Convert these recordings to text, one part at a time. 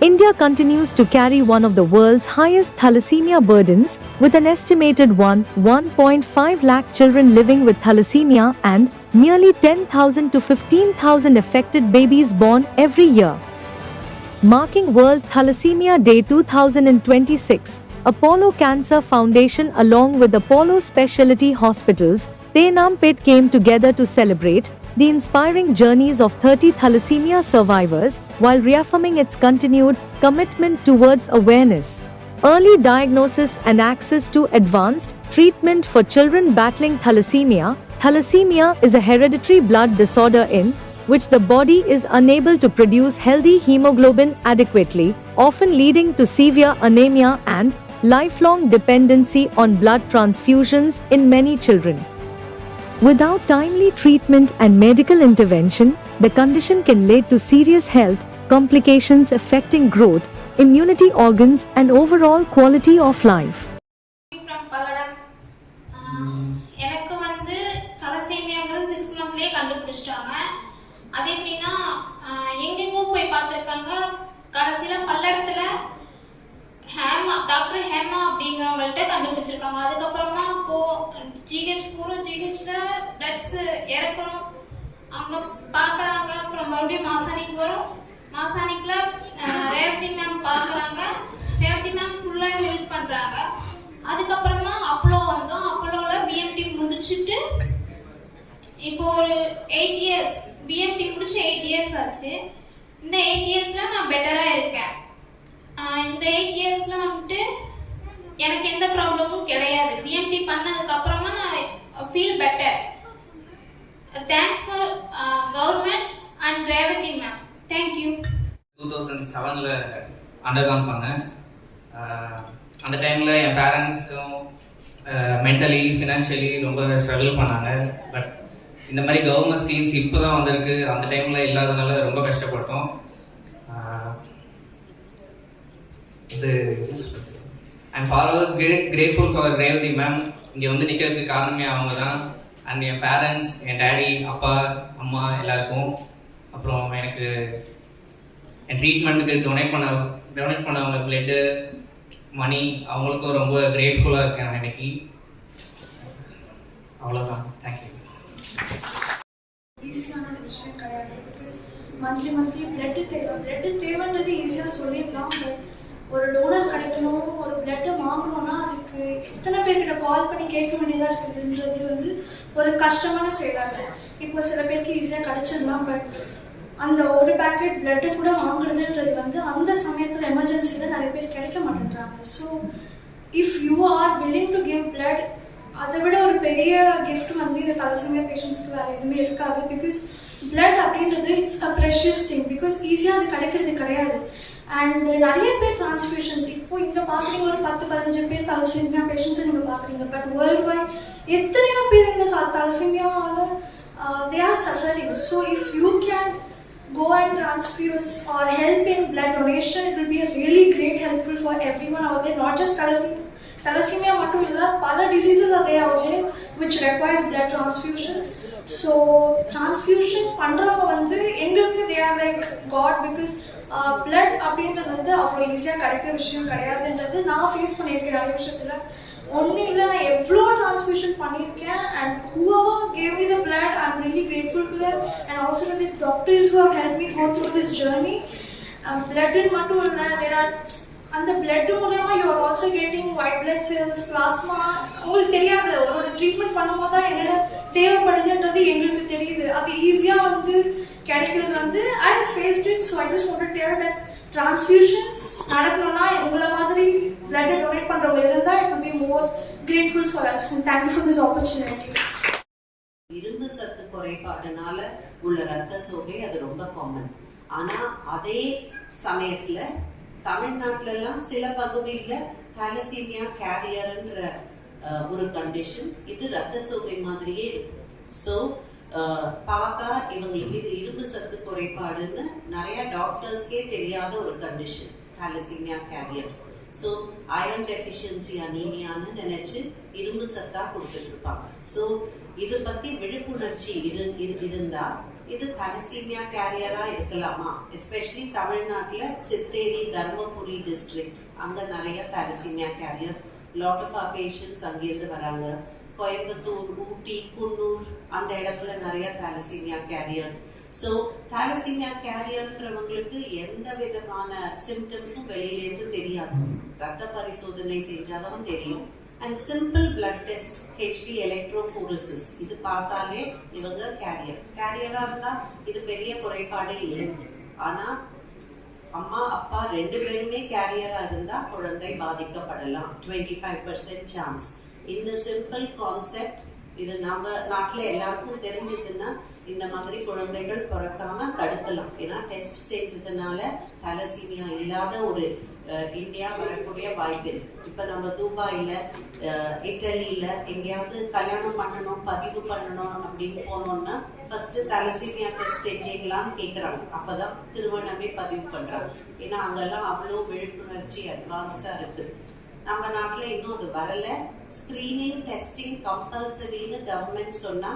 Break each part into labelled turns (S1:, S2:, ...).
S1: India continues to carry one of the world's highest thalassemia burdens, with an estimated 1.5 lakh children living with thalassemia and nearly 10,000 to 15,000 affected babies born every year. Marking World Thalassemia Day 2026, Apollo Cancer Foundation along with Apollo Specialty Hospitals, Tenampet came together to celebrate the inspiring journeys of 30 thalassemia survivors while reaffirming its continued commitment towards awareness, early diagnosis and access to advanced treatment for children battling thalassemia. Thalassemia is a hereditary blood disorder in which the body is unable to produce healthy hemoglobin adequately, often leading to severe anemia and lifelong dependency on blood transfusions in many children. Without timely treatment and medical intervention, the condition can lead to serious health complications affecting growth, immunity organs, and overall quality of life.
S2: From Palladam, எனக்கு வந்து தலசேமியாங்கிறது 6 monthலயே கண்டுபிடிச்சிட்டாங்க. அது எப்படின்னா எங்கெங்கோ போய் பார்த்துருக்காங்க. கடைசியில் பல்லடத்துல doctor Hema அப்படிங்கிறவங்கள்ட்ட கண்டுபிடிச்சிருக்காங்க. அதுக்கப்புறமா ஜிஹெச் போகிறோம், ஜிஹெச்சில் டெத்ஸ் இறக்குறோம், அவங்க பார்க்குறாங்க. அப்புறம் மறுபடியும் மாசாணிக்கு வரும், மாசாணிக்கில் ரேவதி மேம் பார்க்குறாங்க. ரேவதி மேம் ஃபுல்லாக ஹெல்ப் பண்ணுறாங்க. அதுக்கப்புறமா அப்போலோ வந்தோம். அப்போலோவில் பிஎம்டி முடிச்சுட்டு இப்போ ஒரு 8 years பிஎம்டி முடிச்சு 8 years ஆச்சு. இந்த 8 yearsல நான் பெட்டராக இருக்கேன். இந்த 8 yearsல வந்துட்டு எனக்கு எந்த ப்ராப்ளமும் கிடையாது. பிஎம்டி பண்ணதுக்கு அப்புறமா நான் feel better. Thanks for government and Revathi ma'am. Thank you.
S3: 2007ல் அண்டர்கான் பண்ணேன். அந்த டைமில் என் பேரண்ட்ஸும் மென்டலி ஃபினான்ஷியலி ரொம்ப ஸ்ட்ரகிள் பண்ணாங்க. பட் இந்த மாதிரி கவர்மெண்ட் ஸ்கீம்ஸ் இப்போ தான் வந்திருக்கு. அந்த டைமில் இல்லாதனால ரொம்ப கஷ்டப்பட்டோம். இது I'm forever grateful for Revathi ma'am. இங்கே வந்து நிற்கிறதுக்கு காரணமே அவங்க தான். அண்ட் என் பேரண்ட்ஸ், என் டேடி, அப்பா, அம்மா எல்லாருக்கும், அப்புறம் எனக்கு என் ட்ரீட்மெண்ட்டுக்கு டொனேட் பண்ணவங்க பிளட்டு, மணி, அவங்களுக்கும் ரொம்ப கிரேட்ஃபுல்லாக இருக்கேன் நான் இன்னைக்கு. அவ்வளோதான். தேங்க்யூ.
S4: ஈஸியான விஷயம் கிடையாது. பிகாஸ் மந்த்லி பிளட்டு தேவைன்றது ஈஸியாக சொல்லிடலாம். பட் ஒரு டோனர் கிடைக்கணும், ஒரு பிளட்டை வாங்கணும்னா அதுக்கு எத்தனை பேர்கிட்ட கால் பண்ணி கேட்க வேண்டியதாக இருக்குதுன்றது வந்து ஒரு கஷ்டமான செயலாக இருக்கும். இப்போ சில பேருக்கு ஈஸியாக கிடைச்சிடலாம். பட் அந்த ஒரு பேக்கெட் பிளட்டை கூட வாங்குறதுன்றது வந்து அந்த சமயத்தில் எமர்ஜென்சியில் நிறைய பேர் கிடைக்க மாட்டேன்றாங்க. So if you are willing to give blood, அதை விட ஒரு பெரிய கிஃப்ட் வந்து இந்த தலசேமியா பேஷண்ட்ஸ்க்கு வேறு எதுவுமே இருக்காது. பிகாஸ் பிளட் அப்படின்றது it's a precious thing. Because ஈஸியாக அது கிடைக்கிறது கிடையாது. அண்ட் நிறைய பேர் டிரான்ஸ்ஃபியூஷன்ஸ் இப்போ இங்கே பார்க்குறீங்க, ஒரு 10-15 பேர் தலசேமியா பேஷண்ட்ஸை நீங்கள் பார்க்குறீங்க. பட் வேர்ல்டு வைட் எத்தனையோ பேர் இந்த தலசேமியாவில் they are suffering. So if you can go and transfuse or help in blood donation, it will be a really great helpful for everyone out there, not just thalassemia mattum illa, pala diseases are there out there which requires blood transfusions. So transfusion பண்றவங்க வந்து எங்களுக்கு they are like god, because blood அப்படின்றது வந்து அவ்வளோ ஈஸியாக கிடைக்கிற விஷயம் கிடையாதுன்றது நான் ஃபேஸ் பண்ணியிருக்கேன் நிறைய விஷயத்தில். ஒன்றும் இல்லை, நான் எவ்வளோ டிரான்ஸ்ஃபியூஷன் பண்ணியிருக்கேன். And whoever gave me the blood, I'm really grateful to them, and also to the doctors who have helped me go through this journey. Blood மட்டும் இல்லை, there are அந்த பிளட் மூலமா you are also getting white blood cells, plasma. உங்களுக்கு தெரியாது, ஒரு treatment பண்ணும்போது தான் என்னென்ன தேவைப்படுதுன்றது எங்களுக்கு தெரியுது. அது ஈஸியாக வந்து கிடைக்கிறது வந்து I faced it. So I just want to tell that transfusions நடக்கணும்னா உங்களை மாதிரி பிளட்டை டொனேட் பண்ணுறவங்க இருந்தால் it will be more grateful for us. And thank you for this opportunity.
S5: இரும்பு சத்து குறைபாடுனால உள்ள ரத்த சோகை அது ரொம்ப காமன். ஆனால் அதே சமயத்தில் தமிழ்நாட்டிலலாம் சில பகுதியில் தாலசீமியா கேரியர்ன்ற ஒரு கண்டிஷன், இது ரத்த சோகை மாதிரியே இருக்கும். ஸோ பார்த்தா இவங்களுக்கு இது இரும்பு சத்து குறைபாடுன்னு நிறைய டாக்டர்ஸ்க்கே தெரியாத ஒரு condition thalassemia carrier. So iron deficiency அனீமியான்னு நினைச்சு இரும்பு சத்தா கொடுத்துட்டு இருப்பாங்க. ஸோ இது பத்தி விழிப்புணர்ச்சி இருந்தா இது தலசீமியா கேரியரா இருக்கலாமா? எஸ்பெஷலி தமிழ்நாட்டில் சித்தேரி, தர்மபுரி டிஸ்ட்ரிக்ட் அங்க நிறைய thalassemia carrier, lot of or patients அங்கேருந்து வராங்க. கோயம்புத்தூர், ஊட்டி, குன்னூர் அந்த இடத்துல நிறைய தலசீமியா கேரியர். ஸோ தலசீமியா கேரியர்ன்றவங்களுக்கு எந்த விதமான சிம்டம்ஸும் வெளியிலேருந்து தெரியாது. ரத்த பரிசோதனை செஞ்சாதான் தெரியும். And simple blood test, HB electrophoresis, இது பார்த்தாலே இவங்க கேரியரா இருந்தா இது பெரிய குறைபாடே இல்லை. ஆனா அம்மா அப்பா 2 பேருமே கேரியரா இருந்தா குழந்தை பாதிக்கப்படலாம். 25% சான்ஸ். இந்த சிம்பிள் கான்செப்ட் இது நம்ம நாட்டில் எல்லாருக்கும் தெரிஞ்சதுன்னா இந்த மாதிரி குழந்தைகள் பிறக்காம தடுக்கலாம். ஏன்னா டெஸ்ட் செஞ்சதுனால தலசீமியா இல்லாத ஒரு இந்தியா வரக்கூடிய வாய்ப்பு இருக்கு. இப்போ நம்ம துபாயில், இட்டலியில் எங்கேயாவது கல்யாணம் பண்ணணும், பதிவு பண்ணணும் அப்படின்னு போனோம்னா ஃபர்ஸ்ட் தலசீமியா டெஸ்ட் செஞ்சீங்களான்னு கேட்குறாங்க. அப்போதான் திருமணமே பதிவு பண்ணுறாங்க. ஏன்னா அங்கெல்லாம் அவ்வளோ விழிப்புணர்ச்சி அட்வான்ஸ்டாக இருக்கு. நம்ம நாட்டில் இன்னும் அது வரல. ஸ்கிரீனிங் டெஸ்டிங் கம்பல்சரின்னு கவர்மெண்ட் சொன்னா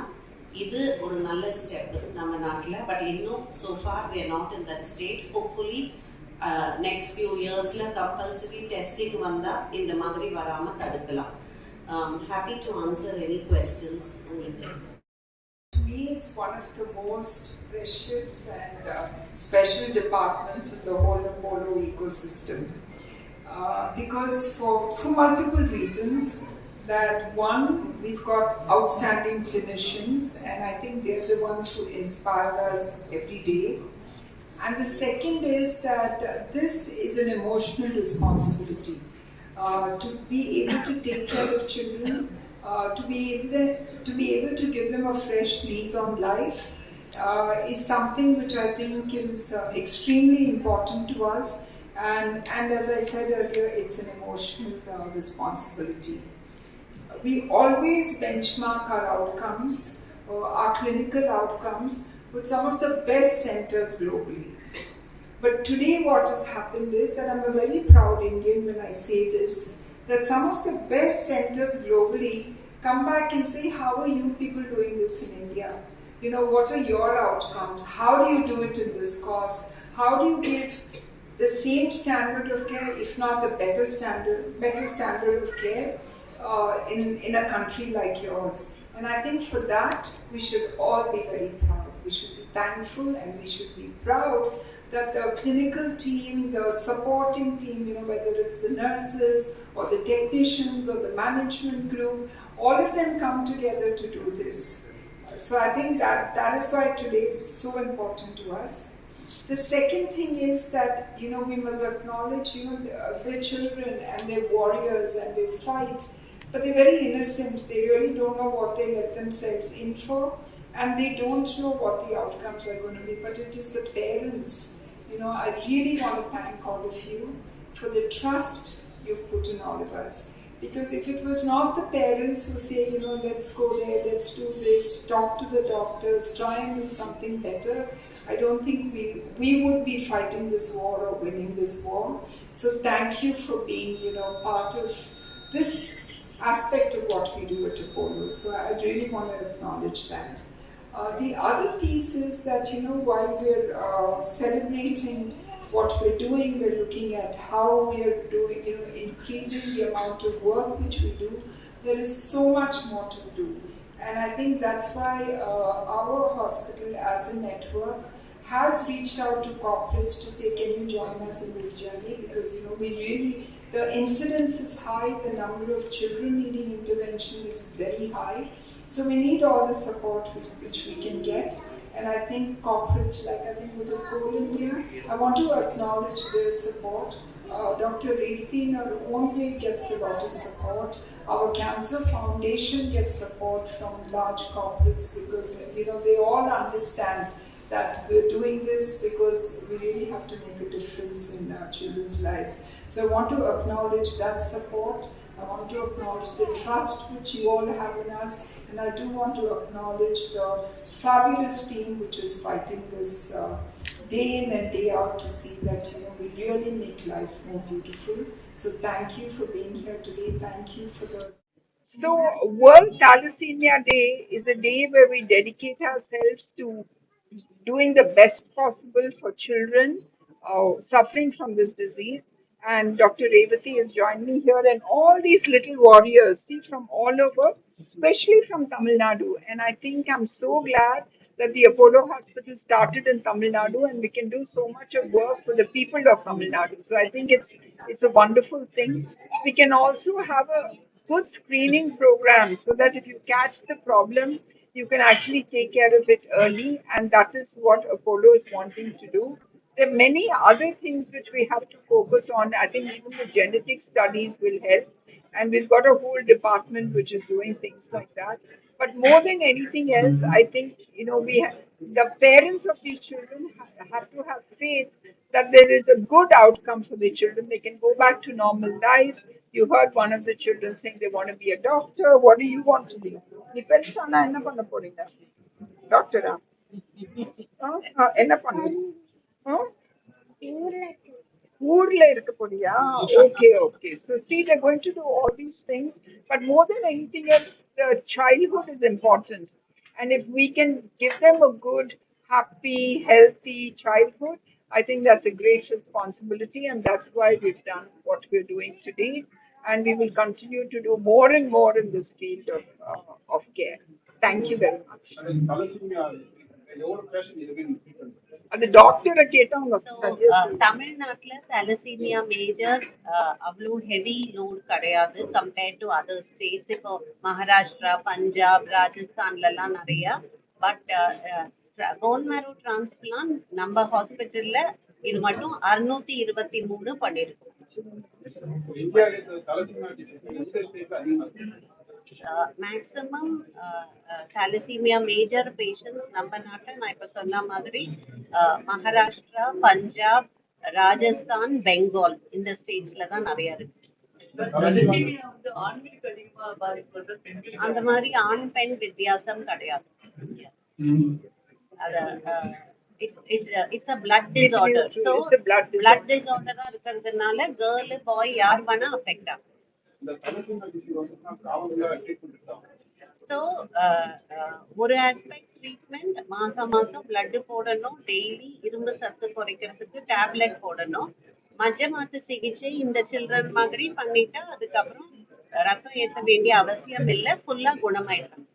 S5: இது ஒரு நல்ல ஸ்டெப் நம்ம நாட்டில். பட் இன்னும் so far we are not in that state. Hopefully next few yearsல கம்பல்சரி டெஸ்டிங் வந்தா இந்த மாதிரி வராம தடுக்கலாம். Happy to answer any questions உங்களுக்கு.
S6: To me, it's one of the most precious and special departments in the whole Apollo ecosystem. Because for multiple reasons. That one, we've got outstanding clinicians, and I think they're the ones who inspire us every day. And the second is that this is an emotional responsibility. To be able to take care of children, to be able to give them a fresh lease on life, is something which I think is extremely important to us. And as I said earlier, it's an emotional responsibility. We always benchmark our outcomes, our clinical outcomes, with some of the best centers globally. But today what has happened is that I'm a very proud Indian when I say this, that some of the best centers globally come back and say, how are you people doing this in India? You know, what are your outcomes? How do you do it in this cost? How do you give the same standard of care, if not the better standard of care in a country like yours? And I think for that we should all be very proud. We should be thankful and we should be proud that the clinical team, the supporting team, you know, whether it's the nurses or the technicians or the management group, all of them come together to do this. So I think that is why today is so important to us. The second thing is that, you know, we must acknowledge, you know, their children and their warriors, and they fight, but they're very innocent. They really don't know what they let themselves in for, and they don't know what the outcomes are going to be. But it is the parents. You know, I really want to thank all of you for the trust you've put in all of us. Because if it was not the parents who say, you know, let's go there, let's do this, talk to the doctors, try and do something better, I don't think we would be fighting this war or winning this war. So thank you for being, you know, part of this aspect of what we do at Apollo. So I really want to acknowledge that. The other piece is that, you know, while we're celebrating what we're doing, we're looking at how we're doing, you know, increasing the amount of work which we do. There is so much more to do. And I think that's why our hospital as a network has reached out to corporates to say, can you join us in this journey? Because, you know, the incidence is high, the number of children needing intervention is very high. So we need all the support which we can get. And I think corporates like, I think was it Coal India? I want to acknowledge their support. Dr. Reethi in her own way gets a lot of support. Our Cancer Foundation gets support from large corporates because, you know, they all understand that we're doing this because we really have to make a difference in children's lives. So I want to acknowledge that support. I want to acknowledge the trust which you all have in us, and I do want to acknowledge the fabulous team which is fighting this day in and day out to see that, you know, we really make life more beautiful. So thank you for being here today. Thank you for the So, World Thalassemia Day is a day where we dedicate ourselves to doing the best possible for children suffering from this disease. And Dr. Revati has joined me here, and all these little warriors, see, from all over, especially from Tamil Nadu. And I think I'm so glad that the Apollo Hospital started in Tamil Nadu, and we can do so much of work for the people of Tamil Nadu. So I think it's a wonderful thing. We can also have a good screening program so that if you catch the problem, you can actually take care of it early, and that is what Apollo is wanting to do. There are many other things which we have to focus on. I think even the genetic studies will help, and we've got a whole department which is doing things like that. But more than anything else, I think the parents of these children have to have faith that there is a good outcome for the children. They can go back to normal lives. You heard one of the children saying they want to be a doctor. What do you want to be? நீ பெருசானா என்ன பண்ண போறீங்க டாக்டரா என்ன பண்ணுவீங்க ஊர்ல இருக்க போறியா okay okay so see they're going to do all these things but more than anything else the childhood is important and if we can give them a good happy healthy childhood I think that's a great responsibility and that's why we've done what we're doing today and we will continue to do more and more in this field of care thank you very much அந்த டாக்டரை கேட்டா அவங்க சரியா
S5: தமிழ்நாட்டுல thalassemia major அவ்வளோ heavy load கிடையாது compared to other states இப்போ மகாராஷ்டிரா பஞ்சாப் ராஜஸ்தான்ல எல்லாம் நிறைய பட் போன் மேரோ டிரான்ஸ்பிளான்ட் நம்ம ஹாஸ்பிட்டல்ல இது மட்டும் 623 பண்ணிருக்கோம் மேக்ஸிமம் thalassemia மேஜர் பேஷண்ட்ஸ் நம்ம நாட்டில் நான் இப்போ சொன்ன மாதிரி மகாராஷ்டிரா பஞ்சாப் ராஜஸ்தான் பெங்கால் இந்த ஸ்டேட்ஸ்ல தான் நிறைய இருக்கு அந்த மாதிரி ஆண் பெண் வித்தியாசம் கிடையாது it's a blood disorder so blood disorder இருக்கிறதுனால girl boy யார் வேணா affect ஆகும் so ஒரு ஆஸ்பெக்ட் ட்ரீட்மெண்ட் மாசம் blood போடணும் டெய்லி இரும்பு சத்து குறைக்கிறதுக்கு டேப்லெட் போடணும் மஜ்ஜ மாத்து சிகிச்சை இந்த சில்ட்ரன் மாதிரி பண்ணிட்டா அதுக்கப்புறம் ரத்தம் ஏற்ற வேண்டிய அவசியம் இல்லை ஃபுல்லா குணமாயிடும்